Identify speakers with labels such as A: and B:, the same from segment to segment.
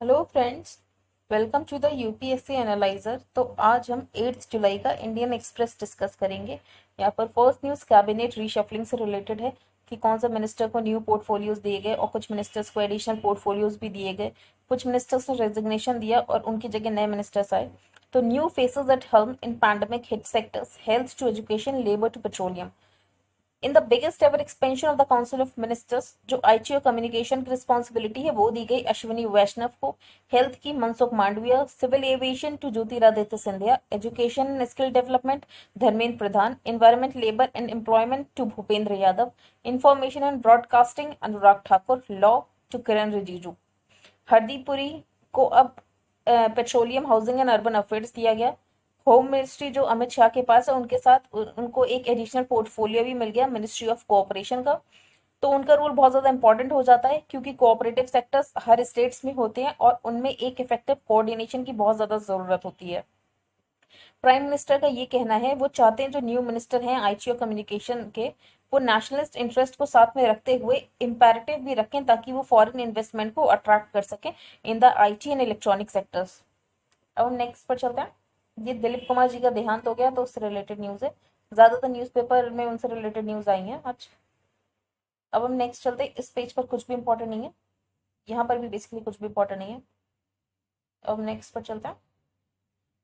A: Hello friends, welcome to the UPSC analyser. तो आज हम 8 जुलाई का इंडियन एक्सप्रेस डिस्कस करेंगे। यहाँ पर फर्स्ट न्यूज़ कैबिनेट रीशफलिंग से रिलेटेड है कि कौन सा मिनिस्टर को न्यू पोर्टफोलियोज दिए गए और कुछ मिनिस्टर्स को एडिशनल पोर्टफोलियोज भी दिए गए। कुछ मिनिस्टर्स ने रेजिग्नेशन दिया और उनकी जगह नए मिनिस्टर्स आए। तो new faces at helm in pandemic hit sectors health to education, labour to petroleum. In the biggest ever expansion of the council of ministers, जो आईटी और कम्युनिकेशन की रिस्पॉन्सिबिलिटी है वो दी गई अश्विनी वैष्णव को, हेल्थ की Mansukh Mandaviya, civil aviation to Jyotiraditya Scindia, education and skill development Dharmendra Pradhan, environment, labour and employment to Bhupender Yadav, information and broadcasting Anurag Thakur, law to किरण रिजिजू। हरदीप पुरी को अब petroleum, housing and urban affairs दिया गया। होम मिनिस्ट्री जो अमित शाह के पास है, उनके साथ उनको एक एडिशनल पोर्टफोलियो भी मिल गया मिनिस्ट्री ऑफ कोऑपरेशन का। तो उनका रोल बहुत ज्यादा इंपॉर्टेंट हो जाता है क्योंकि कोऑपरेटिव सेक्टर्स हर स्टेट्स में होते हैं और उनमें एक इफेक्टिव कोऑर्डिनेशन की बहुत ज्यादा जरूरत होती है। प्राइम मिनिस्टर का ये कहना है, वो चाहते हैं जो न्यू मिनिस्टर हैं आईटी और कम्युनिकेशन के, वो नेशनलिस्ट इंटरेस्ट को साथ में रखते हुए इम्पेरेटिव भी रखें ताकि वो फॉरेन इन्वेस्टमेंट को अट्रैक्ट कर सकें in the IT and electronic sectors. अब हम नेक्स्ट पर चलते हैं। ये दिलीप कुमार जी का देहांत हो गया तो उससे रिलेटेड न्यूज है। ज्यादातर न्यूज़पेपर में उनसे रिलेटेड न्यूज आई हैं आज। अब हम नेक्स्ट चलते हैं। इस पेज पर कुछ भी इंपॉर्टेंट नहीं है, यहाँ पर भी बेसिकली कुछ भी इंपॉर्टेंट नहीं है। अब नेक्स्ट पर चलते हैं।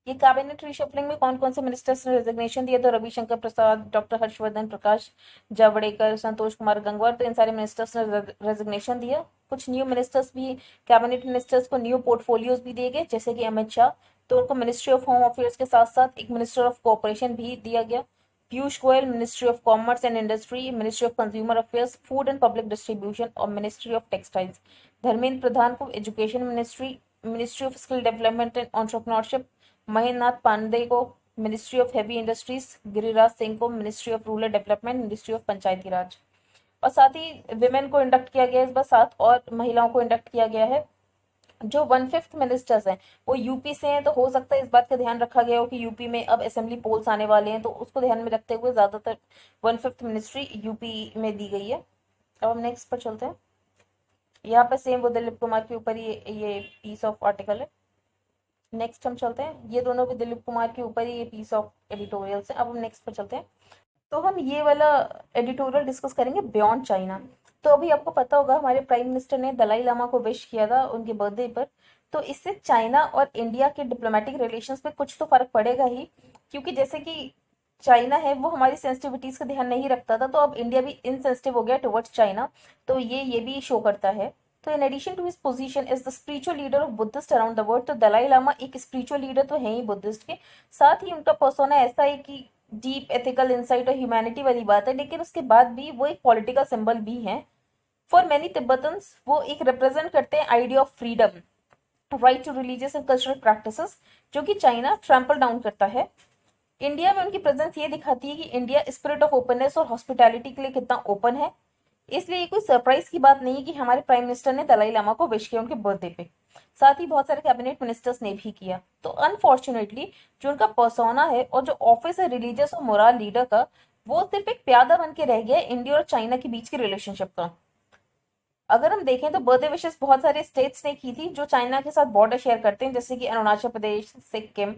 A: ये कैबिनेट रीशफलिंग में कौन कौन से मिनिस्टर्स ने रेजिग्नेशन दिए, तो रविशंकर प्रसाद, डॉक्टर हर्षवर्धन, प्रकाश जावड़ेकर, संतोष कुमार गंगवार, तो इन सारे मिनिस्टर्स ने रेजिग्नेशन दिया। कुछ न्यू मिनिस्टर्स भी, कैबिनेट मिनिस्टर्स को न्यू पोर्टफोलियोज भी दिए गए, जैसे कि अमित शाह, तो उनको मिनिस्ट्री ऑफ होम अफेयर्स के साथ साथ एक मिनिस्टर ऑफ कोऑपरेशन भी दिया गया। Piyush Goyal ministry of commerce and industry, ministry of consumer affairs, food and public distribution और ministry of textiles. Dharmendra Pradhan को education ministry, ministry of skill development and entrepreneurship, Mahendra Nath Pandey को ministry of heavy industries, Giriraj Singh को ministry of rural development, ministry of panchayati raj. और साथ ही women को induct किया गया, इस बार 7 और महिलाओं को इंडक्ट किया गया है। जो 1/5 मिनिस्टर्स हैं वो यूपी से हैं, तो हो सकता है इस बात का ध्यान रखा गया हो कि यूपी में अब असेंबली पोल्स आने वाले हैं, तो उसको ध्यान में रखते हुए ज्यादातर 1/5 मिनिस्ट्री यूपी में दी गई है। अब हम नेक्स्ट पर चलते हैं। यहाँ पर सेम वो दिलीप कुमार के ऊपर ये पीस ऑफ आर्टिकल है। नेक्स्ट हम चलते हैं। ये दोनों भी दिलीप कुमार के ऊपर ही ये पीस ऑफ एडिटोरियल्स है। अब हम नेक्स्ट पर चलते हैं। तो हम ये वाला एडिटोरियल डिस्कस करेंगे बियॉन्ड चाइना। तो अभी आपको पता होगा हमारे प्राइम मिनिस्टर ने दलाई लामा को विश किया था उनके बर्थडे पर। तो इससे चाइना और इंडिया के डिप्लोमेटिक रिलेशंस पे कुछ तो फर्क पड़ेगा ही, क्योंकि जैसे कि चाइना है वो हमारी सेंसिटिविटीज का ध्यान नहीं रखता था, तो अब इंडिया भी इनसेंसिटिव हो गया टुवर्ड्स चाइना। तो ये भी शो करता है। तो in addition to his position as the spiritual leader of Buddhist around the world, तो दलाई लामा एक स्पिरिचुअल लीडर तो है ही बुद्धिस्ट के, साथ ही उनका पर्सोना ऐसा है कि डीप एथिकल इंसाइट और ह्यूमैनिटी वाली बात है, लेकिन उसके बाद भी वो एक पॉलिटिकल सिंबल भी है। फॉर मेनी तिब्बतन्स वो एक रिप्रेजेंट करते हैं idea of freedom, right to religious and cultural practices, जो कि चाइना ट्रैम्पल डाउन करता है। इंडिया में उनकी प्रेजेंस ये दिखाती है कि इंडिया स्पिरिट ऑफ ओपननेस और हॉस्पिटैलिटी के लिए कितना ओपन है। इसलिए ये कोई सरप्राइज की बात नहीं है कि हमारे प्राइम मिनिस्टर ने दलाई लामा को विश किया उनके बर्थडे पे। साथ ही बहुत सारे कैबिनेट मिनिस्टर्स ने भी किया। तो अनफॉर्चुनेटली जो उनका पर्सोना है और जो ऑफिस है रिलीजियस और मोरल लीडर का, वो सिर्फ एक प्यादा बन के रह गया इंडिया और चाइना के बीच की रिलेशनशिप का। अगर हम देखें तो बर्थडे विशेष बहुत सारे स्टेट्स ने की थी जो चाइना के साथ बॉर्डर शेयर करते हैं, जैसे कि Arunachal Pradesh, Sikkim.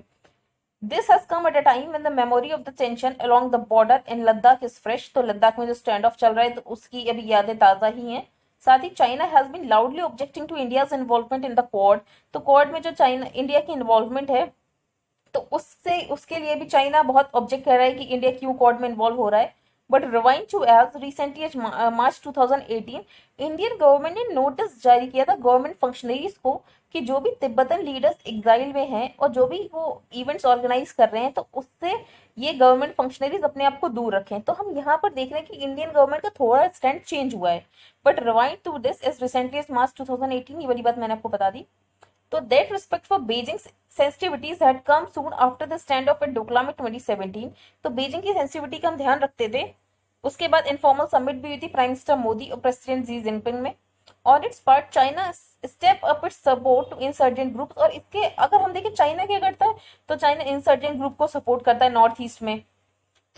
A: This has come at a time when the memory of the tension along the border in Ladakh is fresh. तो लद्दाख में जो स्टैंड ऑफ चल रहा है तो उसकी अभी यादें ताजा ही हैं। साथ ही China has been loudly objecting to India's involvement in the Quad. तो क्वाड में जो चाइना इंडिया की इन्वॉल्वमेंट है, तो उससे उसके लिए भी चाइना बहुत ऑब्जेक्ट कर रहा है कि इंडिया क्यों क्वाड में इन्वॉल्व हो रहा है। But rewind to as recently as March 2018, Indian government ने नोटिस जारी किया था गवर्नमेंट फंक्शनरीज को कि जो भी तिब्बतन लीडर्स एग्जाइल में हैं और जो भी वो इवेंट्स ऑर्गेनाइज कर रहे हैं, तो उससे ये गवर्नमेंट फंक्शनरीज अपने आप को दूर रखें। तो हम यहाँ पर देख रहे हैं कि इंडियन गवर्नमेंट का थोड़ा स्टैंड चेंज हुआ है। But rewind to this as recently as March 2018, ये वाली बात मैंने आपको बता दी। तो that respect for Beijing's sensitivities had come soon after the standoff at Doklam में 2017। तो बीजिंग की सेंसिटिविटी का हम ध्यान रखते थे। उसके बाद इनफॉर्मल समिट भी हुई थी प्राइम मिनिस्टर मोदी और प्रेसिडेंट जी जिनपिंग में। और its part China step up its support to insurgent groups. और इसके अगर हम देखें चाइना क्या करता है, तो चाइना इंसर्जेंट ग्रुप को सपोर्ट करता है नॉर्थ ईस्ट में।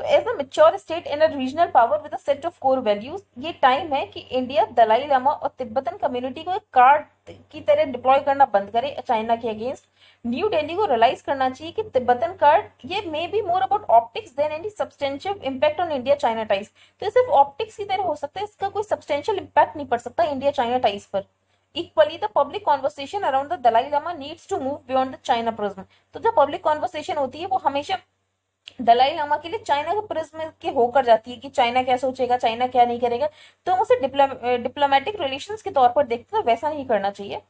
A: तो as a mature state in a regional power with a set of core values, ये टाइम है कि इंडिया दलाई लामा और तिब्बतन कम्युनिटी को एक कार्ड की तरह डिप्लॉय करना बंद करे चाइना के अगेंस्ट। न्यू दिल्ली को रियलाइज करना चाहिए कि तिब्बतन कार्ड ये may be more about optics than any substantial impact on India China ties. तो ये सिर्फ ऑप्टिक्स की तरह हो सकता है, इसका कोई सब्सटेंशियल इम्पैक्ट नहीं पड़ सकता इंडिया चाइना टाइज पर। Equally, the public conversation around the Dalai Lama needs to move beyond the China prism. तो जो पब्लिक कॉन्वर्सेशन होती है वो हमेशा दलाई लामा के लिए चाइना के प्रिज्म के होकर जाती है कि चाइना क्या सोचेगा, चाइना क्या नहीं करेगा, तो हम उसे डिप्लोमेटिक रिलेशंस के तौर पर देखते हैं, वैसा नहीं करना चाहिए।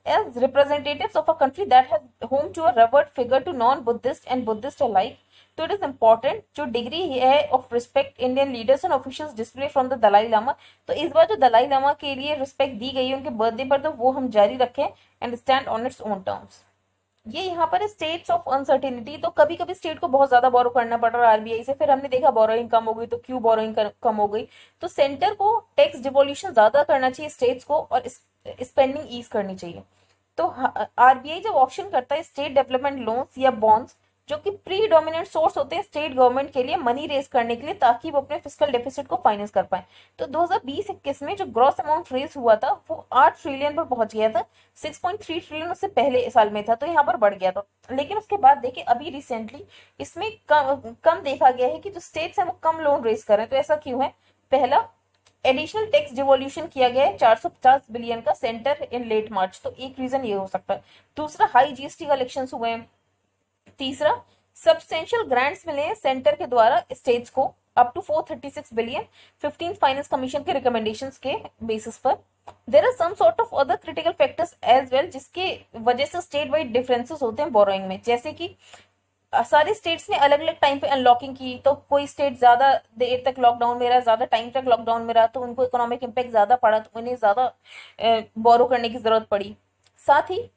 A: As representatives of a country that has home to a revered figure to non-Buddhist and Buddhist alike, तो इट इज इम्पोर्टेंट जो डिग्री है of respect Indian leaders and officials display from the Dalai Lama, तो इस बार जो दलाई लामा के लिए रिस्पेक्ट दी गई है उनके बर्थडे पर, तो वो हम जारी रखें and stand on its own terms. ये यहाँ पर स्टेट्स ऑफ अनसर्टेनिटी, तो कभी कभी स्टेट को बहुत ज्यादा बोरो करना पड़ रहा है आरबीआई से, फिर हमने देखा बोरोइंग कम हो गई, तो क्यों बोरोइंग कम हो गई, तो सेंटर को टैक्स डिवोल्यूशन ज्यादा करना चाहिए स्टेट्स को और स्पेंडिंग ईज करनी चाहिए। तो आरबीआई जब ऑप्शन करता है स्टेट डेवलपमेंट लोन्स या बॉन्ड्स, जो कि प्री डोमिनेंट सोर्स होते हैं स्टेट गवर्नमेंट के लिए मनी रेज करने के लिए, ताकि वो अपने फिस्कल डेफिसिट को फाइनेंस कर पाए, तो 2020-21 में जो ग्रॉस अमाउंट रेज हुआ था वो 8 ट्रिलियन पर पहुंच गया था। 6.3 ट्रिलियन उससे पहले साल में था, तो यहाँ पर बढ़ गया था। लेकिन उसके बाद देखिए अभी रिसेंटली इसमें कम देखा गया है कि जो स्टेट्स है वो कम लोन रेज कर रहे हैं। तो ऐसा क्यों है? पहला, एडिशनल टैक्स डिवोल्यूशन किया गया है 450 बिलियन का सेंटर इन लेट मार्च, तो एक रीजन ये हो सकता है। दूसरा, हाई जीएसटी कलेक्शंस हुए हैं। तीसरा, सब्सटेंशियल ग्रांट्स मिले हैं सेंटर के द्वारा स्टेट्स को up to 436 billion 15 finance commission के रिकमेंडेशंस के बेसिस पर। There are some sort of other critical factors as well, जिसके वजह से स्टेट वाइड डिफरेंसेस होते हैं बोरोइंग में, जैसे कि सारे स्टेट्स ने अलग अलग टाइम पे अनलॉकिंग की, तो कोई स्टेट ज्यादा देर तक लॉकडाउन में रहा, ज्यादा टाइम तक लॉकडाउन में रहा, तो उनको इकोनॉमिक इम्पैक्ट ज्यादा पड़ा, तो उन्हें ज्यादा बोरो करने की जरूरत पड़ी। साथ ही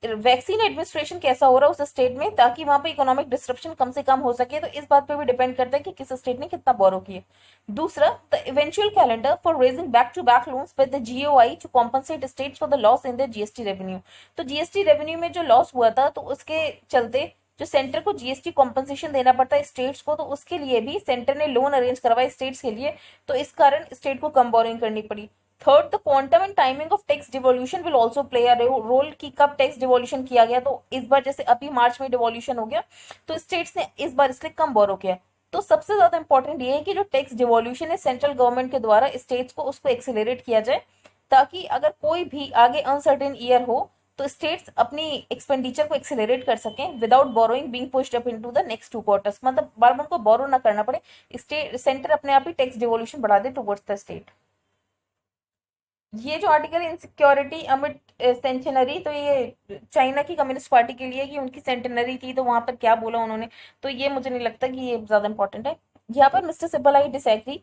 A: वैक्सीन एडमिनिस्ट्रेशन कैसा हो रहा है उस स्टेट में, ताकि वहां पे इकोनॉमिक डिस्ट्रप्शन कम से कम हो सके, तो इस बात पे भी डिपेंड करता है कि किस स्टेट ने कितना बोरो किया। दूसरा, the eventual calendar for raising back to back loans with the GOI to compensate states for the loss in the GST revenue. तो जीएसटी रेवेन्यू में जो लॉस हुआ था, तो उसके चलते जो सेंटर को जीएसटी कॉम्पनसेशन देना पड़ता है स्टेट्स को, तो उसके लिए भी सेंटर ने लोन अरेंज करवाए स्टेट्स के लिए, तो इस कारण स्टेट को कम बोरिंग करनी पड़ी। Third, the quantum and timing of tax devolution will also play a role, की कब टैक्स डिवोल्यूशन किया गया, तो इस बार जैसे अभी मार्च में डिवोल्यूशन हो गया, तो स्टेट्स ने इस बार इसलिए कम बोरो किया। तो सबसे ज्यादा इंपॉर्टेंट ये है कि जो टैक्स डिवोल्यूशन है सेंट्रल गवर्नमेंट के द्वारा स्टेट्स को उसको एक्सेलरेट किया जाए, ताकि अगर कोई भी आगे अनसर्टेन ईयर हो तो स्टेट्स अपनी एक्सपेंडिचर को एक्सेलरेट कर सकें without borrowing being pushed up into the next 2 quarters, मतलब बार बार उनको बोरो ना करना पड़े, स्टेट सेंटर अपने आप ही टैक्स डिवोल्यूशन बढ़ा दे टुवर्ड्स द स्टेट। ये जो आर्टिकल इनसिक्योरिटी अमिट सेंचुनरी, तो ये चाइना की कम्युनिस्ट पार्टी के लिए कि उनकी सेंटेनरी थी, तो वहां पर क्या बोला उन्होंने, तो ये मुझे नहीं लगता कि ये ज्यादा इंपॉर्टेंट है। यहाँ पर मिस्टर सिब्बल आई डिसएग्री,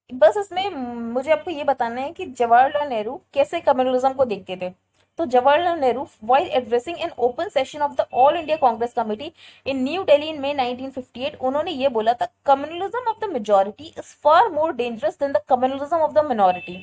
A: बस इसमें मुझे आपको ये बताना है कि जवाहरलाल नेहरू कैसे कम्युनलिज्म को देखते थे। तो Jawaharlal Nehru, while addressing an open session of the All India Congress Committee in New Delhi in May 1958, उन्होंने ये बोला था, communalism of the majority is far more dangerous than the communalism of the minority.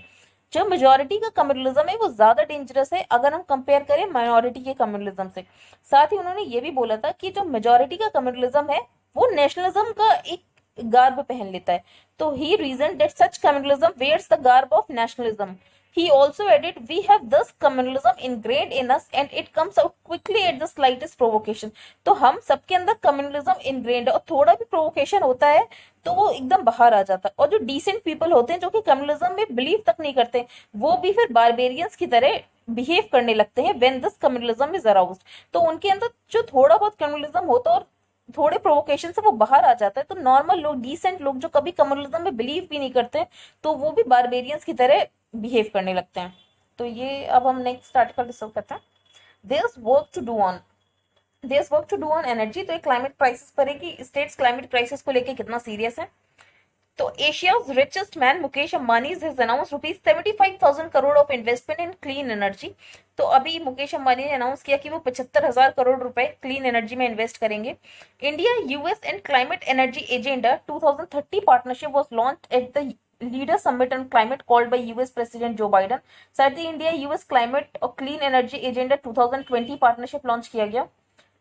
A: जो majority का communalism है वो ज्यादा dangerous है अगर हम कंपेयर करें माइनॉरिटी के कम्युनलिज्म से। साथ ही उन्होंने ये भी बोला था कि जो मेजोरिटी का कम्युनलिज्म है वो नेशनलिज्म का एक गार्ब पहन लेता है, तो ही reason that such communalism wears the garb of nationalism. He also added, "We have thus communalism ingrained in us, and it comes out quickly at the slightest provocation." तो हम सबके अंदर कम्युनलिज्म इनग्रेन्ड है, और थोड़ा भी प्रोवोकेशन होता है तो वो एकदम बाहर आ जाता है। और जो डिसेंट पीपल होते हैं जो कि कम्युनलिज्म में बिलीव तक नहीं करते, वो भी फिर बारबेरियंस की तरह बिहेव करने लगते हैं when this communalism is aroused. तो उनके अंदर जो थोड़ा बहुत कम्युनलिज्म होता है और थोड़े प्रोवोकेशन से वो बाहर आ जाता है, तो नॉर्मल लोग, डिसेंट लोग जो कभी कम्युनलिज्म में बिलीव भी नहीं करते, तो वो भी बारबेरियंस की तरह बिहेव करने लगते हैं। तो ये अब हम नेक्स्ट आर्टिकल डिस्कस करते हैं। There work to do on energy, तो एक क्लाइमेट क्राइसिस पर है कि स्टेट्स क्लाइमेट क्राइसिस को लेके कितना सीरियस है। तो Asia's richest man Mukesh Ambani has announce ₹75,000 crore of investment in clean energy. तो अभी मुकेश अंबानी ने अनाउंस किया कि वो 75,000 करोड़ रुपए क्लीन एनर्जी में इन्वेस्ट करेंगे। India US and climate energy agenda 2030 partnership was launched at the leader summit on climate called by US president जो बाइडन। साथ ही इंडिया यूएस क्लाइमेट और clean energy agenda 2020 partnership launch किया गया।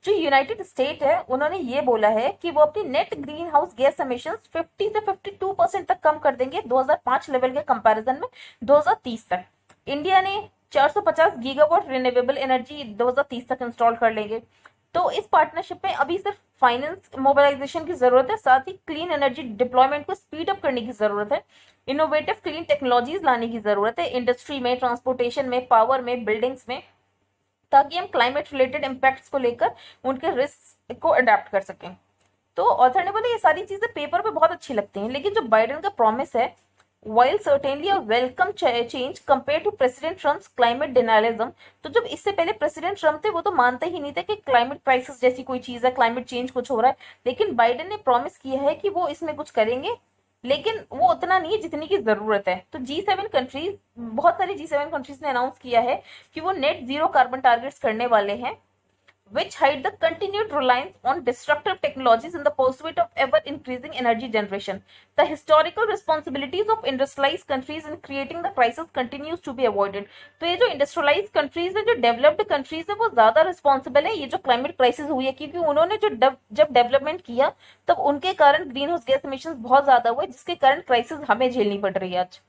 A: जो United state है उन्होंने ये बोला है कि वो अपनी net green house gas emission 50 से 52% तक कम कर देंगे 2005 लेवल के कंपैरिजन में 2030 तक। इंडिया ने 450 गीगावाट रिन्यूएबल एनर्जी 2030 तक इंस्टॉल कर लेंगे। तो इस पार्टनरशिप में अभी सिर्फ फाइनेंस मोबिलाइजेशन की जरूरत है, साथ ही क्लीन एनर्जी डिप्लॉयमेंट को स्पीड अप करने की जरूरत है, इनोवेटिव क्लीन टेक्नोलॉजीज लाने की जरूरत है इंडस्ट्री में, ट्रांसपोर्टेशन में, पावर में, बिल्डिंग्स में, ताकि हम क्लाइमेट रिलेटेड इम्पैक्ट्स को लेकर उनके रिस्क को अडेप्ट कर सकें। तो ऑथर ने बोला ये सारी चीजें पेपर पे बहुत अच्छी लगती हैं, लेकिन जो बाइडेन का प्रॉमिस है, while certainly a welcome change compared to President Trump's climate denialism, तो जब इससे पहले प्रेसिडेंट ट्रम्प थे वो तो मानते ही नहीं थे कि क्लाइमेट क्राइसिस जैसी कोई चीज है, क्लाइमेट चेंज कुछ हो रहा है, लेकिन बाइडेन ने प्रॉमिस किया है कि वो इसमें कुछ करेंगे, लेकिन वो उतना नहीं है जितनी की जरूरत है। तो G7 कंट्रीज, बहुत सारी G7 कंट्रीज ने अनाउंस किया है कि वो नेट जीरो कार्बन टारगेट्स करने वाले हैं, which hide the continued reliance on destructive technologies in the pursuit of ever-increasing energy generation. The historical responsibilities of industrialized countries in creating the crisis continues to be avoided. तो ये जो industrialized countries है, जो developed countries है, वो ज्यादा responsible है ये जो climate crisis हुई है, क्योंकि उन्होंने जो जब development किया तब उनके कारण green house gas emissions बहुत ज्यादा हुए, जिसके कारण crisis हमें झेलनी पड़ रही है आज।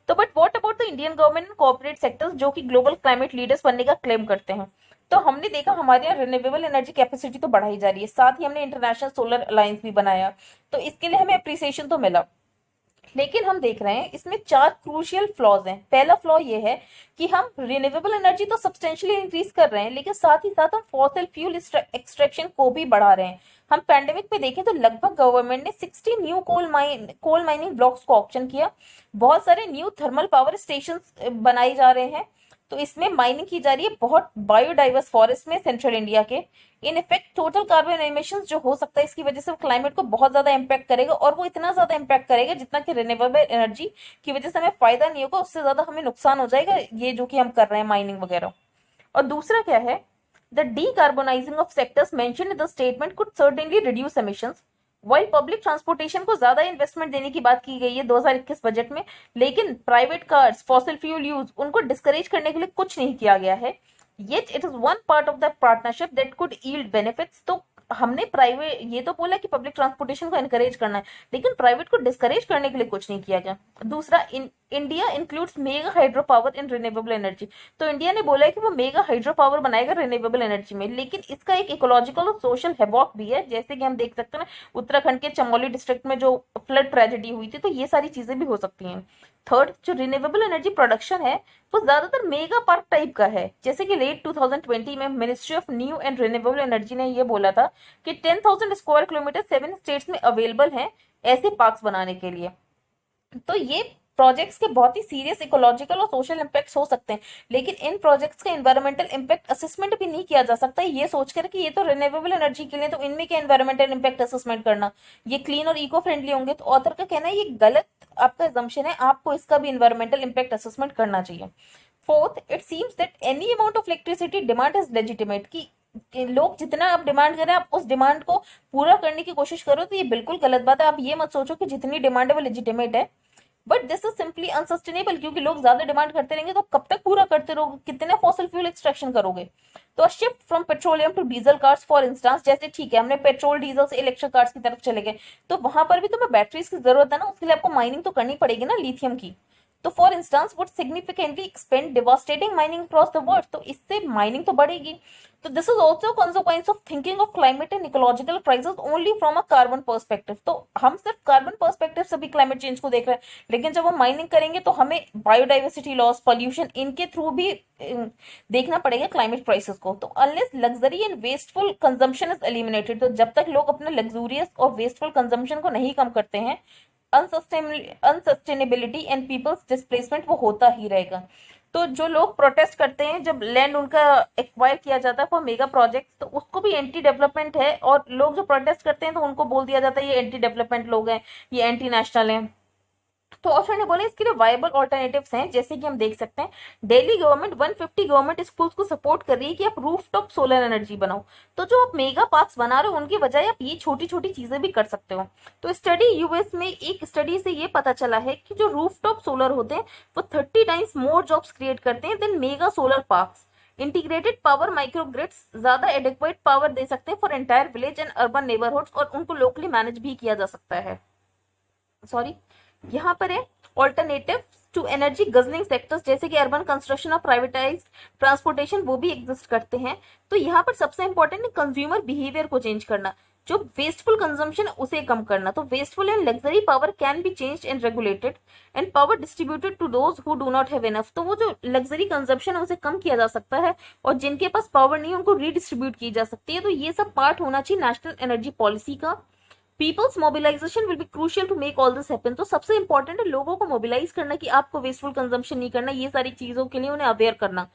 A: तो but what about the Indian government and corporate sectors जो कि ग्लोबल क्लाइमेट लीडर्स बनने का क्लेम करते हैं? तो हमने देखा हमारे यहाँ रिन्यूएबल एनर्जी कैपेसिटी तो बढ़ाई जा रही है, साथ ही हमने इंटरनेशनल सोलर अलायंस भी बनाया, तो इसके लिए हमें अप्रिसिएशन तो मिला, लेकिन हम देख रहे हैं इसमें 4 क्रूशियल फ्लॉज हैं। पहला फ्लॉ ये है कि हम रिन्यूएबल एनर्जी तो सब्सटेंशियली इंक्रीज कर रहे हैं, लेकिन साथ ही साथ हम फॉसिल फ्यूल एक्सट्रैक्शन को भी बढ़ा रहे हैं। हम पैंडेमिक में देखें तो लगभग गवर्नमेंट ने 60 न्यू कोल माइनिंग ब्लॉक्स को ऑक्शन किया, बहुत सारे न्यू थर्मल पावर स्टेशन बनाए जा रहे हैं, तो इसमें माइनिंग की जा रही है बहुत बायोडाइवर्स फॉरेस्ट में सेंट्रल इंडिया के। In effect total carbon emission जो हो सकता है इसकी वजह से क्लाइमेट को बहुत ज्यादा इम्पैक्ट करेगा, और वो इतना ज्यादा इम्पैक्ट करेगा जितना कि रिन्यूएबल एनर्जी की वजह से हमें फायदा नहीं होगा, उससे ज्यादा हमें नुकसान हो जाएगा ये जो कि हम कर रहे हैं माइनिंग वगैरह। और दूसरा क्या है, the decarbonising of sectors mentioned in the statement could certainly reduce emissions. While public transportation को ज्यादा इन्वेस्टमेंट देने की बात की गई है 2021 बजट में, लेकिन private cars, fossil fuel use, उनको डिस्करेज करने के लिए कुछ नहीं किया गया है। Yet it is one part of the partnership that could yield benefits। तो हमने प्राइवेट ये तो बोला कि पब्लिक ट्रांसपोर्टेशन को एनकरेज करना है, लेकिन प्राइवेट को डिस्करेज करने के लिए कुछ नहीं किया गया। दूसरा, India includes mega hydro power in renewable energy. तो इंडिया ने बोला है कि वो मेगा हाइड्रो पावर बनाएगा रिन्यूएबल एनर्जी में, लेकिन इसका एक इकोलॉजिकल और सोशल हैवॉक भी है, जैसे कि हम देख सकते हैं ना उत्तराखंड के चमोली डिस्ट्रिक्ट में जो फ्लड ट्रेजेडी हुई थी, तो ये सारी चीजें भी हो सकती हैं। थर्ड, जो रिन्यूएबल एनर्जी प्रोडक्शन है वो ज्यादातर मेगा पार्क टाइप का है, जैसे कि लेट 2020 में ministry of new and renewable energy ने ये बोला था कि 10,000 स्क्वायर किलोमीटर 7 स्टेट्स में अवेलेबल हैं ऐसे पार्क्स बनाने के लिए। तो ये प्रोजेक्ट्स के बहुत ही सीरियस इकोलॉजिकल और सोशल इम्पैक्ट्स हो सकते हैं, लेकिन इन प्रोजेक्ट्स का एनवायरमेंटल इम्पैक्ट असेसमेंट भी नहीं किया जा सकता ये सोचकर कि ये तो रिन्यूएबल एनर्जी के लिए, तो इनमें क्या एनवायरमेंटल इम्पैक्ट असेसमेंट करना, ये क्लीन और इको फ्रेंडली होंगे। तो ऑथर का कहना है ये गलत आपका assumption है, आपको इसका भी एनवायरमेंटल इम्पैक्ट असेसमेंट करना चाहिए। Fourth, it seems that any amount of electricity demand is legitimate, कि लोग जितना आप डिमांड करें आप उस डिमांड को पूरा करने की कोशिश करो, तो ये बिल्कुल गलत बात है। आप ये मत सोचो कि जितनी डिमांड है वो लेजिटिमेट है, but this is simply unsustainable, क्योंकि लोग ज्यादा डिमांड करते रहेंगे तो कब तक पूरा करते रहोगे, कितने फॉसिल फ्यूल एक्सट्रैक्शन करोगे। तो shift from petroleum to diesel cars for instance, जैसे ठीक है हमने पेट्रोल डीजल से इलेक्ट्रिक कार्स की तरफ चले गए, तो वहां पर भी तुम्हें बैटरीज की जरूरत है ना, उसके लिए आपको माइनिंग तो करनी पड़ेगी ना लिथियम की। तो for instance would significantly expand devastating mining across the world, तो इससे माइनिंग तो बढ़ेगी। तो this is also consequence of thinking of climate and ecological crisis only from a carbon perspective. तो हम सिर्फ कार्बन पर्सपेक्टिव से भी क्लाइमेट चेंज को देख रहे हैं, लेकिन जब हम माइनिंग करेंगे तो हमें बायोडाइवर्सिटी लॉस, पॉल्यूशन, इनके थ्रू भी देखना पड़ेगा क्लाइमेट क्राइसिस को। तो unless luxury and wasteful consumption is eliminated, तो जब तक लोग अपने लग्जूरियस और वेस्टफुल कंजम्पशन को नहीं कम करते हैं, अनसस्टेनेबिलिटी एंड पीपल्स डिस्प्लेसमेंट वो होता ही रहेगा। तो जो लोग प्रोटेस्ट करते हैं जब लैंड उनका एक्वायर किया जाता है फॉर मेगा प्रोजेक्ट, तो उसको भी एंटी डेवलपमेंट है, और लोग जो प्रोटेस्ट करते हैं तो उनको बोल दिया जाता है ये एंटी डेवलपमेंट लोग हैं, ये एंटी नेशनल हैं। तो ऑथर ने बोला इसके लिए वायबल ऑल्टरनेटिव्स हैं, जैसे कि हम देख सकते हैं दिल्ली गवर्नमेंट 150 गवर्नमेंट स्कूल्स को सपोर्ट कर रही है कि आप रूफटॉप सोलर एनर्जी बनाओ। तो जो आप मेगा पार्क्स बना रहे हो उनकी बजाय आप ये छोटी छोटी चीजें भी कर सकते हो। तो स्टडी यूएस में एक स्टडी से ये पता चला है कि जो रूफटॉप सोलर होते हैं वो 30 टाइम्स मोर जॉब्स क्रिएट करते हैं then mega solar parks. Integrated power microgrids ज्यादा एडिक्वेट पावर दे सकते हैं for entire village and urban neighbourhoods, और उनको लोकली मैनेज भी किया जा सकता है। सॉरी, यहाँ पर है ऑल्टरनेटिव टू एनर्जी गजनिंग सेक्टर्स, जैसे कि अर्बन कंस्ट्रक्शन और प्राइवेटाइज ट्रांसपोर्टेशन, वो भी एग्जिस्ट करते हैं। तो यहाँ पर सबसे इंपॉर्टेंट है कंज्यूमर बिहेवियर को चेंज करना, जो वेस्टफुल कंजम्पशन उसे कम करना। तो wasteful and luxury power can be changed and regulated and power distributed to those who do not have enough. तो वो जो लग्जरी कंजम्पशन है उसे कम किया जा सकता है, और जिनके पास पावर नहीं है उनको रीडिस्ट्रीब्यूट की जा सकती है। तो ये सब पार्ट होना चाहिए नेशनल एनर्जी पॉलिसी का। People's mobilisation will be crucial to make all this happen. तो सबसे इंपॉर्टेंट है लोगों को मोबिलाइज करना कि आपको वेस्टफुल कंजम्पशन नहीं करना, ये सारी चीजों के लिए उन्हें अवेयर करना।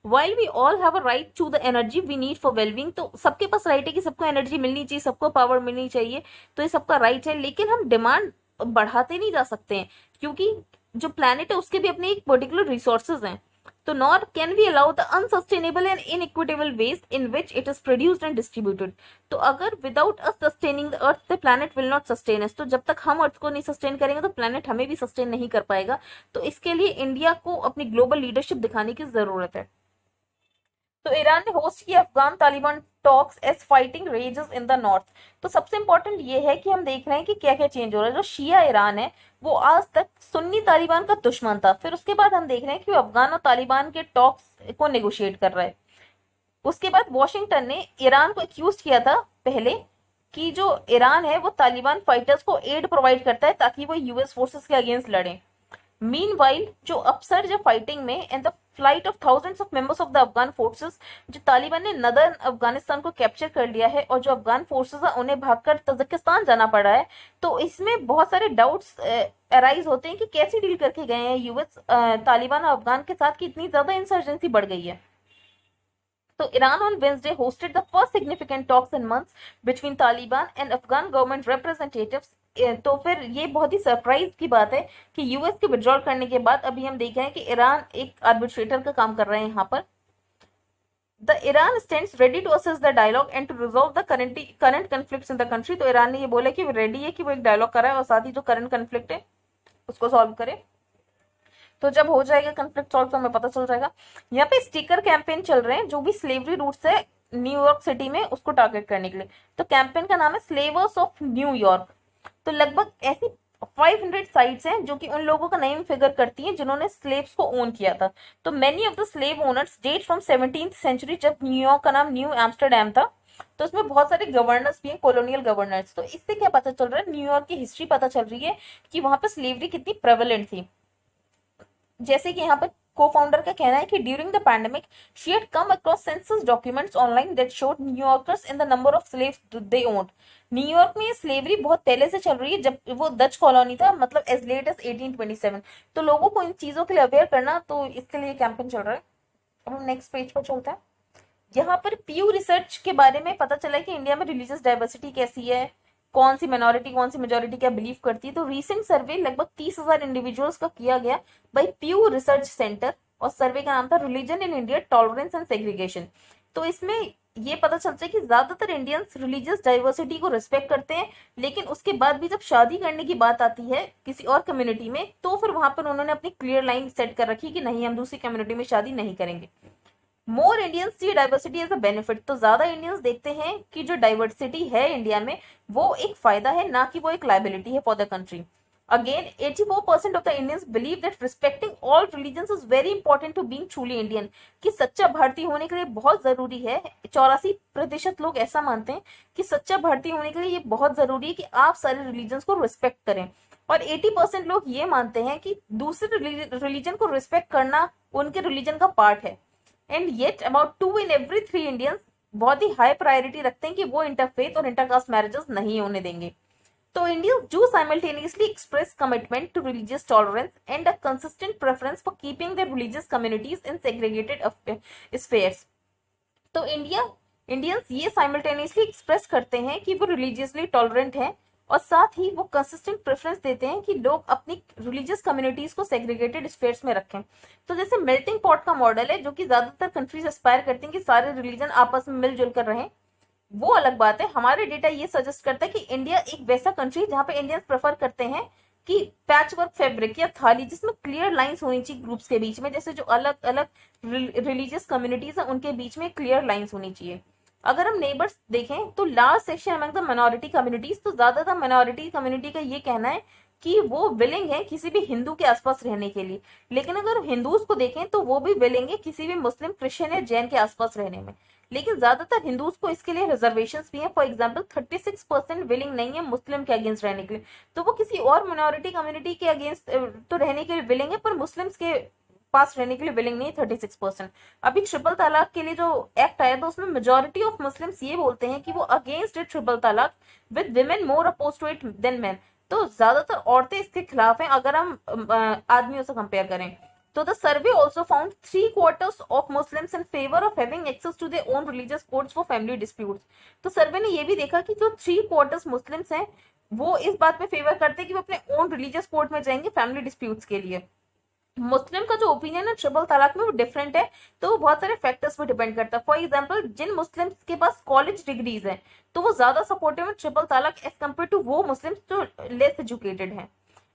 A: While we all have a right to the energy we need for wellbeing, तो सबके पास राइट है कि सबको एनर्जी मिलनी चाहिए, सबको पावर मिलनी चाहिए, तो ये सबका राइट है। लेकिन हम डिमांड बढ़ाते नहीं जा सकते हैं, क्योंकि जो प्लैनेट है उसके भी अपने एक पर्टिकुलर रिसोर्सेज हैं। तो nor can we allow the unsustainable and inequitable waste in which it is produced and distributed. तो अगर without us sustaining the earth the planet will not sustain us, तो जब तक हम अर्थ को नहीं सस्टेन करेंगे तो प्लैनेट हमें भी सस्टेन नहीं कर पाएगा। तो इसके लिए इंडिया को अपनी ग्लोबल लीडरशिप दिखाने की जरूरत है। तो ईरान ने होस्ट किया Afghan Taliban talks as fighting rages in the north. तो सबसे इंपॉर्टेंट ये है कि हम देख रहे हैं कि क्या क्या चेंज हो रहा है। जो शिया ईरान है वो आज तक सुन्नी तालिबान का दुश्मन था, फिर उसके बाद हम देख रहे हैं कि वो अफगान और तालिबान के टॉक्स को नेगोशिएट कर रहा है। उसके बाद वॉशिंगटन ने ईरान को एक्यूज किया था पहले कि जो ईरान है वो तालिबान फाइटर्स को एड प्रोवाइड करता है ताकि वो यूएस फोर्सेस के अगेंस्ट लड़े। मीनवाइल जो अपसर्ज है फाइटिंग में and the flight of thousands of members of the Afghan forces, जो तालिबान ने नदर्न अफगानिस्तान को कैप्चर कर लिया है और जो अफगान फोर्सेस है उन्हें भागकर तजाकिस्तान जाना पड़ा है। तो इसमें बहुत सारे डाउट्स अराइज होते हैं कि कैसे डील करके गए हैं यूएस तालिबान और अफगान के साथ कि इतनी ज्यादा इंसर्जेंसी बढ़ गई है। तो Iran on Wednesday hosted the first significant talks in months between Taliban and Afghan government representatives। तो फिर ये बहुत ही सरप्राइज की बात है कि यूएस के विड्रॉल करने के बाद अभी हम देख रहे हैं कि ईरान एक आर्बिट्रेटर का काम कर रहे हैं यहाँ पर। The Iran stands ready to assess the dialogue and to resolve the current conflicts in the country. तो ईरान ने ये बोला कि वो रेडी है कि वो एक डायलॉग कर रहा है और साथ ही जो करंट कन्फ्लिक्ट है उसको सॉल्व करे। तो जब हो जाएगा कन्फ्लिक्ट सॉल्व तो हमें पता चल जाएगा। यहाँ पे स्टिकर कैंपेन चल रहे हैं जो भी स्लेवरी रूट्स है न्यूयॉर्क सिटी में उसको टारगेट करने के लिए। तो कैंपेन का नाम है स्लेवर्स ऑफ न्यूयॉर्क। तो लगभग ऐसी 500 साइट्स हैं जो कि उन लोगों का नेम फिगर करती हैं जिन्होंने स्लेव्स को ओन किया था। तो many of the slave owners date from 17th century, जब न्यूयॉर्क का नाम न्यू एम्स्टरडैम था। तो इसमें बहुत सारे गवर्नर्स भी हैं, कॉलोनियल गवर्नर्स। तो इससे क्या पता चल रहा है, न्यूयॉर्क की हिस्ट्री पता चल रही है कि वहां पर स्लेवरी कितनी प्रेवलेंट थी। जैसे कि यहाँ पर को-फाउंडर का कहना है कि during the pandemic she had come across census documents online that showed New Yorkers in the number of slaves they owned. New York में स्लेवरी बहुत पहले से चल रही है, जब वो डच कॉलोनी था, मतलब एज लेट एज 1827। तो लोगों को इन चीजों के लिए अवेयर करना, तो इसके लिए कैंपेन चल रहा है। अब हम नेक्स्ट पेज पर चलते हैं। यहाँ पर पीयू रिसर्च के बारे में पता चला है कि इंडिया में रिलीजियस डाइवर्सिटी कैसी है, कौन सी मिनोरिटी कौन सी मेजोरिटी क्या बिलीव करती है। तो रीसेंट सर्वे लगभग 30,000 इंडिविजुअल्स का किया गया बाय पीयू रिसर्च सेंटर, और सर्वे का नाम था religion in India tolerance and segregation. तो इसमें ये पता चलता है कि ज्यादातर इंडियंस रिलीजियस डाइवर्सिटी को रिस्पेक्ट करते हैं, लेकिन उसके बाद भी जब शादी करने की बात आती है किसी और कम्युनिटी में, तो फिर वहां पर उन्होंने अपनी क्लियर लाइन सेट कर रखी कि नहीं, हम दूसरी कम्युनिटी में शादी नहीं करेंगे। More Indians see diversity as a benefit. तो ज्यादा इंडियंस देखते हैं कि जो डाइवर्सिटी है इंडिया में वो एक फायदा है, ना कि वो एक लाइबिलिटी है for the country. Again 84% of the Indians believe that respecting all religions is very important to being truly Indian, कि सच्चा भारतीय होने के लिए बहुत जरूरी है। 84% लोग ऐसा मानते हैं कि सच्चा भारतीय होने के लिए ये बहुत जरूरी है कि आप सारे रिलीजन्स को रिस्पेक्ट करें। और 80% लोग ये मानते हैं कि दूसरे रिलीजन को रिस्पेक्ट करना उनके रिलीजन का पार्ट है। And yet about 2 in every 3 Indians बहुत ही हाई प्रायोरिटी रखते हैं कि वो इंटरफेथ और इंटरकास्ट मैरिजेस नहीं होने देंगे। तो Indians do simultaneously express commitment to religious tolerance and a consistent preference for keeping their religious communities in segregated spheres. तो इंडियंस ये साइमल्टेनियसली एक्सप्रेस करते हैं कि वो रिलीजियसली टॉलरेंट हैं, और साथ ही वो कंसिस्टेंट प्रेफरेंस देते हैं कि लोग अपनी रिलीजियस कम्युनिटीज को सेग्रीगेटेड स्फेयर्स में रखें। तो जैसे मेल्टिंग पॉट का मॉडल है जो कि ज्यादातर कंट्रीज एस्पायर करती हैं कि सारे रिलीजन आपस में मिलजुल कर रहें, वो अलग बात है। हमारे डेटा ये सजेस्ट करता है कि इंडिया एक वैसा कंट्री जहां पे इंडियंस प्रेफर करते हैं कि पैच वर्क फैब्रिक या थाली जिसमें क्लियर लाइंस होनी चाहिए ग्रुप्स के बीच में, जैसे जो अलग अलग रिलीजियस कम्युनिटीज है उनके बीच में क्लियर लाइंस होनी चाहिए। अगर हम नेबर्स देखें तो large section among the minority communities, तो ज्यादातर माइनॉरिटी कम्युनिटी का ये कहना है कि वो विलिंग है किसी भी हिंदू के आसपास रहने के लिए। लेकिन अगर हिंदूज को देखें तो वो भी विलिंग है किसी भी मुस्लिम, क्रिश्चियन या जैन के आसपास रहने में। लेकिन ज्यादातर हिंदूज को इसके लिए रिजर्वेशंस भी हैं। फॉर एग्जांपल 36% विलिंग नहीं है मुस्लिम के अगेंस्ट रहने के लिए, तो वो किसी और माइनॉरिटी कम्युनिटी के अगेंस्ट तो रहने के लिए विलिंग है, पर मुस्लिम्स के पास रहने के लिए विलिंग नहीं है 36%। अभी ट्रिपल तलाक के लिए जो एक्ट आया था उसमें मेजोरिटी ऑफ मुस्लिम्स ये बोलते हैं कि वो against it triple talaq, with women more oppose to it than men. तो ज्यादातर औरतें इसके खिलाफ हैं अगर हम आदमियों से कंपेयर करें। तो the survey also found 3/4 of Muslims in favour of having access to their own religious codes for family disputes. तो सर्वे ने ये भी देखा कि जो 3/4 मुस्लिम्स हैं वो इस बात में फेवर करते हैं कि वो अपने ओन रिलीजियस कोर्ट में जाएंगे फैमिली डिस्प्यूट्स के लिए। मुस्लिम का जो ओपिनियन है ट्रिपल तलाक में वो डिफरेंट है, तो वो बहुत सारे फैक्टर्स पे डिपेंड करता है। फॉर एग्जांपल जिन मुस्लिम्स के पास कॉलेज डिग्रीज हैं तो वो ज्यादा सपोर्टिव है triple talaq as compare to वो मुस्लिम्स जो लेस एजुकेटेड हैं।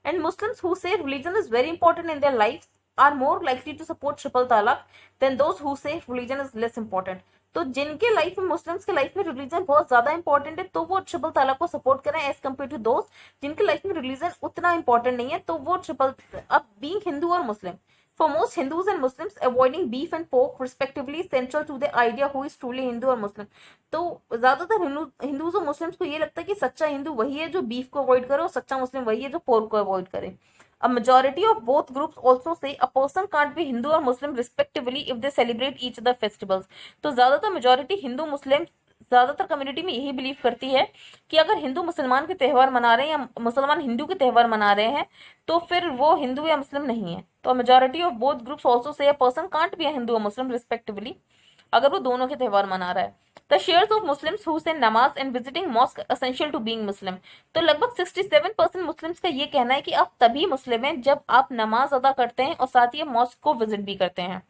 A: And Muslims who say religion is very important in their life are more likely to support triple talaq than those who say religion is less important. तो जिनके life में, Muslims के life में religion बहुत ज्यादा important है तो वो ट्रिपल तलाक को सपोर्ट करें एज कम्पेयर टू दोस्त जिनके लाइफ में रिलीजन उतना इंपॉर्टेंट नहीं है तो वो ट्रिपल। अब बीइंग हिंदू और मुस्लिम, for most Hindus and Muslims, avoiding beef and pork respectively is central to the idea who is truly Hindu or Muslim। तो ज्यादातर हिंदूज और मुस्लिम्स को ये लगता है कि सच्चा हिंदू वही है जो बीफ को अवॉइड करे और सच्चा मुस्लिम वही है जो पोर्क को अवॉइड करे। A majority of both groups also say a person can't be Hindu or Muslim respectively if they celebrate each other festivals। तो ज्यादातर मेजोरिटी हिंदू मुस्लिम ज्यादातर कम्युनिटी में यही बिलीव करती है कि अगर हिंदू मुसलमान के त्यौहार मना रहे हैं या मुसलमान हिंदू के त्यौहार मना रहे हैं तो फिर वो हिंदू या मुस्लिम नहीं है। तो majority of both groups also say a person can't be a Hindu और मुस्लिम रिस्पेक्टिवली अगर वो दोनों के त्यौहार मना रहा है। The shares of Muslims who say namaz and visiting mosque essential to being Muslim. तो लगभग 67% मुस्लिम्स का ये कहना है कि आप तभी मुस्लिम हैं जब आप नमाज अदा करते हैं और साथ ही मॉस्क को विजिट भी करते हैं।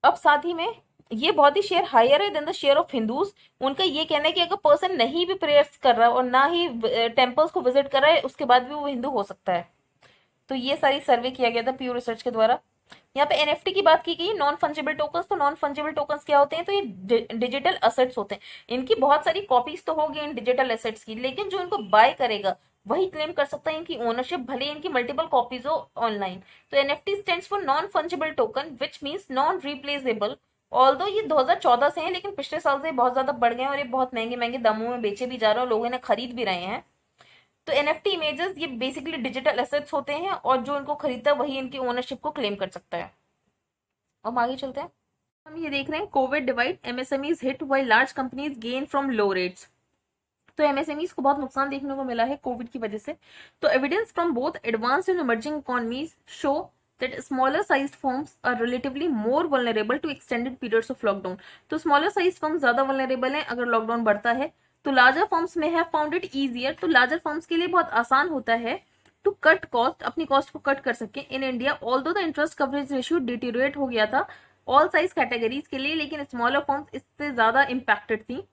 A: अब साथ ही में ये बहुत ही शेयर हायर है than the share of Hindus. उनका ये कहना है कि अगर पर्सन नहीं भी प्रेयर्स कर रहा है और ना ही टेम्पल्स को विजिट कर रहा है उसके बाद भी वो हिंदू हो सकता है। तो ये सारी सर्वे किया गया था प्यू रिसर्च के द्वारा। यहाँ पे एनएफटी की बात की गई, नॉन फंजिबल टोकन्स। तो नॉन फंजिबल टोकन्स क्या होते हैं? तो ये डिजिटल एसेट्स होते हैं। इनकी बहुत सारी कॉपीज तो होगी इन डिजिटल एसेट्स की, लेकिन जो इनको बाय करेगा वही क्लेम कर सकता है इनकी ओनरशिप, भले इनकी मल्टीपल कॉपीज हो ऑनलाइन। तो NFT stands for non fungible token which means non replaceable. Although ये 2014 से है लेकिन पिछले साल से बहुत ज्यादा बढ़ गए हैं और ये बहुत महंगे महंगे दामों में बेचे भी जा रहे हैं और लोग इन्हें खरीद भी रहे हैं। तो एनएफटी इमेजेस ये बेसिकली डिजिटल एसेट्स होते हैं और जो इनको खरीदता है वही इनकी ओनरशिप को क्लेम कर सकता है। अब आगे चलते हैं। हम ये देख रहे हैं Covid divide, MSMEs hit while large companies gain from low rates. तो एमएसएमईज को बहुत नुकसान देखने को मिला है कोविड की वजह से। तो evidence from both advanced and emerging economies show that smaller sized firms are relatively more vulnerable to extended periods of lockdown। तो smaller sized firms ज्यादा vulnerable हैं अगर लॉकडाउन बढ़ता है। तो larger firms may have found it easier, तो larger firms के लिए बहुत आसान होता है to cut cost, अपनी कॉस्ट को कट कर सके। In India although the interest coverage ratio deteriorate हो गया था all size categories के लिए, लेकिन smaller firms इससे ज्यादा impacted थी।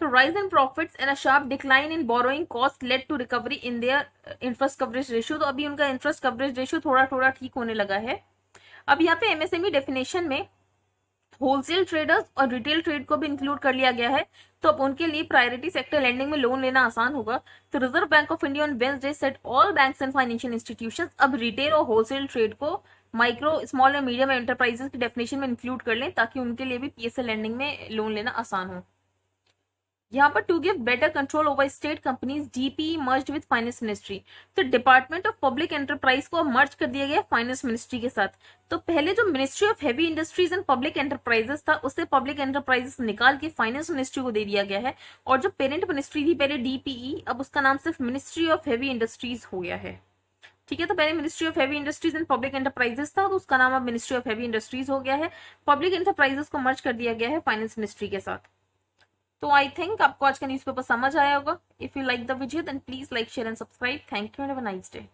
A: तो rise in profits and a sharp decline in borrowing cost led to recovery in their interest coverage ratio। तो अभी उनका interest coverage ratio थोड़ा थोड़ा ठीक होने लगा है। अब यहाँ पे एमएसएमई डेफिनेशन में होलसेल ट्रेडर्स और रिटेल ट्रेड को भी इंक्लूड कर लिया गया है, तो अब उनके लिए प्रायोरिटी सेक्टर लेंडिंग में लोन लेना आसान होगा। तो reserve bank of India on Wednesday said all banks and financial institutions अब रिटेल और होलसेल ट्रेड को micro, small and medium enterprises की डेफिनेशन में इंक्लूड कर लें ताकि उनके लिए भी पीएसएल लेंडिंग में लोन लेना आसान हो। यहाँ पर to give better control over state companies DP merged with finance ministry. तो डिपार्टमेंट ऑफ पब्लिक एंटरप्राइज को मर्ज कर दिया गया फाइनेंस मिनिस्ट्री के साथ। तो पहले जो ministry of heavy industries and public enterprises था उससे पब्लिक एंटरप्राइजेस निकाल के फाइनेंस मिनिस्ट्री को दे दिया गया है। और जो पेरेंट मिनिस्ट्री थी पहले डीपीई, अब उसका नाम सिर्फ मिनिस्ट्री ऑफ हेवी इंडस्ट्रीज हो गया है। ठीक है, तो पहले ministry of heavy industries and public enterprises था तो उसका नाम अब मिनिस्ट्री ऑफ हेवी इंडस्ट्रीज हो गया है। पब्लिक एंटरप्राइजेस को मर्ज कर दिया गया है फाइनेंस मिनिस्ट्री के साथ। तो आई थिंक आपको आज का न्यूज़पेपर समझ आया होगा। If you like the video then please like, share and subscribe. Thank you and have a nice day.